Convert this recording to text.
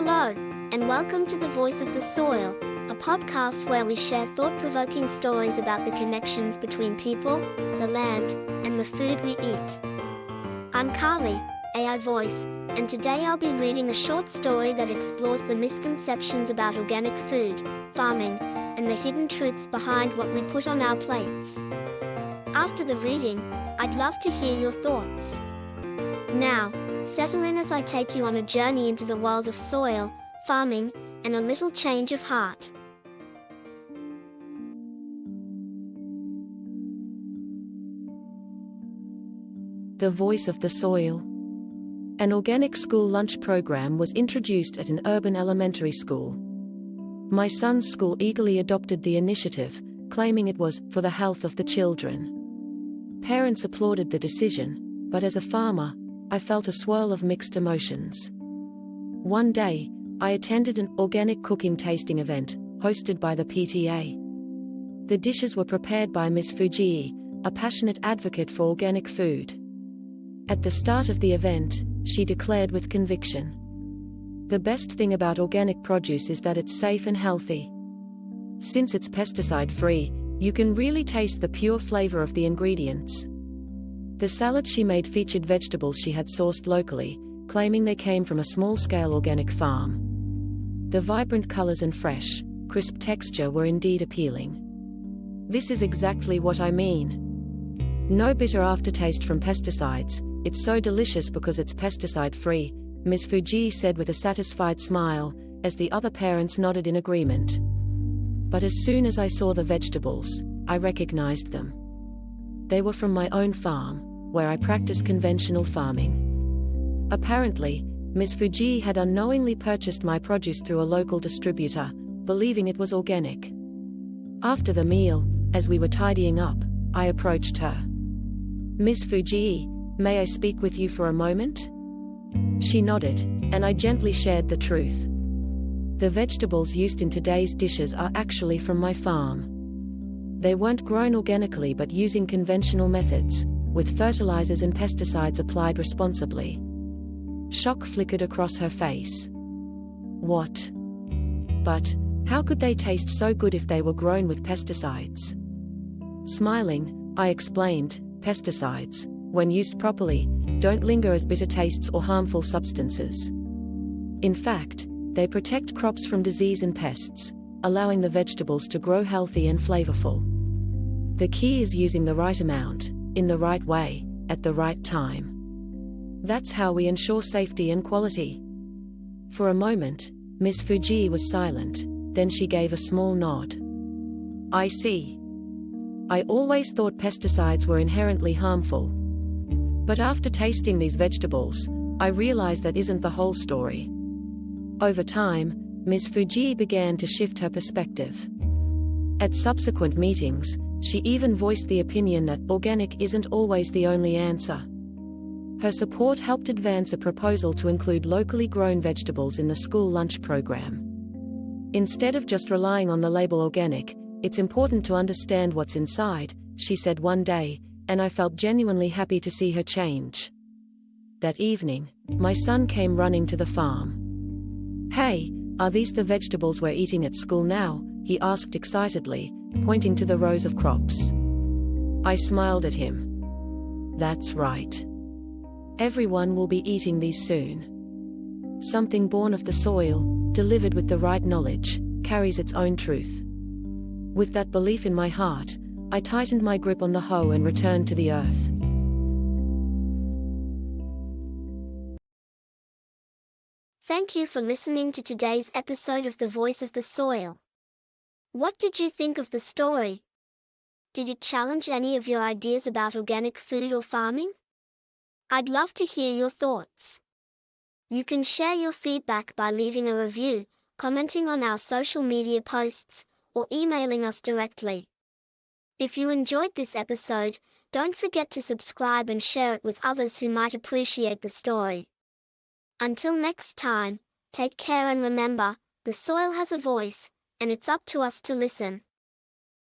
Hello, and welcome to The Voice of the Soil, a podcast where we share thought-provoking stories about the connections between people, the land, and the food we eat. I'm Carly, Ai Voice, and today I'll be reading a short story that explores the misconceptions about organic food, farming, and the hidden truths behind what we put on our plates. After the reading, I'd love to hear your thoughts. Now, settle in as I take you on a journey into the world of soil, farming, and a little change of heart. The Voice of the Soil. An organic school lunch program was introduced at an urban elementary school. My son's school eagerly adopted the initiative, claiming it was for the health of the children. Parents applauded the decision, but as a farmer, I felt a swirl of mixed emotions. One day, I attended an organic cooking tasting event, hosted by the PTA. The dishes were prepared by Ms. Fujii, a passionate advocate for organic food. At the start of the event, she declared with conviction, "The best thing about organic produce is that it's safe and healthy. Since it's pesticide-free, you can really taste the pure flavor of the ingredients." The salad she made featured vegetables she had sourced locally, claiming they came from a small-scale organic farm. The vibrant colors and fresh, crisp texture were indeed appealing. "This is exactly what I mean. No bitter aftertaste from pesticides, it's so delicious because it's pesticide-free," Ms. Fuji said with a satisfied smile, as the other parents nodded in agreement. But as soon as I saw the vegetables, I recognized them. They were from my own farm, where I practice conventional farming. Apparently, Ms. Fuji had unknowingly purchased my produce through a local distributor, believing it was organic. After the meal, as we were tidying up, I approached her. "Ms. Fuji, may I speak with you for a moment?" She nodded, and I gently shared the truth. The vegetables used in today's dishes are actually from my farm. They weren't grown organically but using conventional methods, with fertilizers and pesticides applied responsibly. Shock flickered across her face. "What? But how could they taste so good if they were grown with pesticides?" Smiling, I explained, "Pesticides, when used properly, don't linger as bitter tastes or harmful substances. In fact, they protect crops from disease and pests, allowing the vegetables to grow healthy and flavorful. The key is using the right amount, in the right way, at the right time. That's how we ensure safety and quality." For a moment, Ms. Fuji was silent, then she gave a small nod. "I see. I always thought pesticides were inherently harmful. But after tasting these vegetables, I realized that isn't the whole story." Over time, Ms. Fuji began to shift her perspective. At subsequent meetings, she even voiced the opinion that organic isn't always the only answer. Her support helped advance a proposal to include locally grown vegetables in the school lunch program. "Instead of just relying on the label organic, it's important to understand what's inside," she said one day, and I felt genuinely happy to see her change. That evening, my son came running to the farm. "Hey, are these the vegetables we're eating at school now?" he asked excitedly, pointing to the rows of crops. I smiled at him. "That's right. Everyone will be eating these soon. Something born of the soil, delivered with the right knowledge, carries its own truth." With that belief in my heart, I tightened my grip on the hoe and returned to the earth. Thank you for listening to today's episode of The Voice of the Soil. What did you think of the story? Did it challenge any of your ideas about organic food or farming? I'd love to hear your thoughts. You can share your feedback by leaving a review, commenting on our social media posts, or emailing us directly. If you enjoyed this episode, don't forget to subscribe and share it with others who might appreciate the story. Until next time, take care and remember, the soil has a voice, and it's up to us to listen.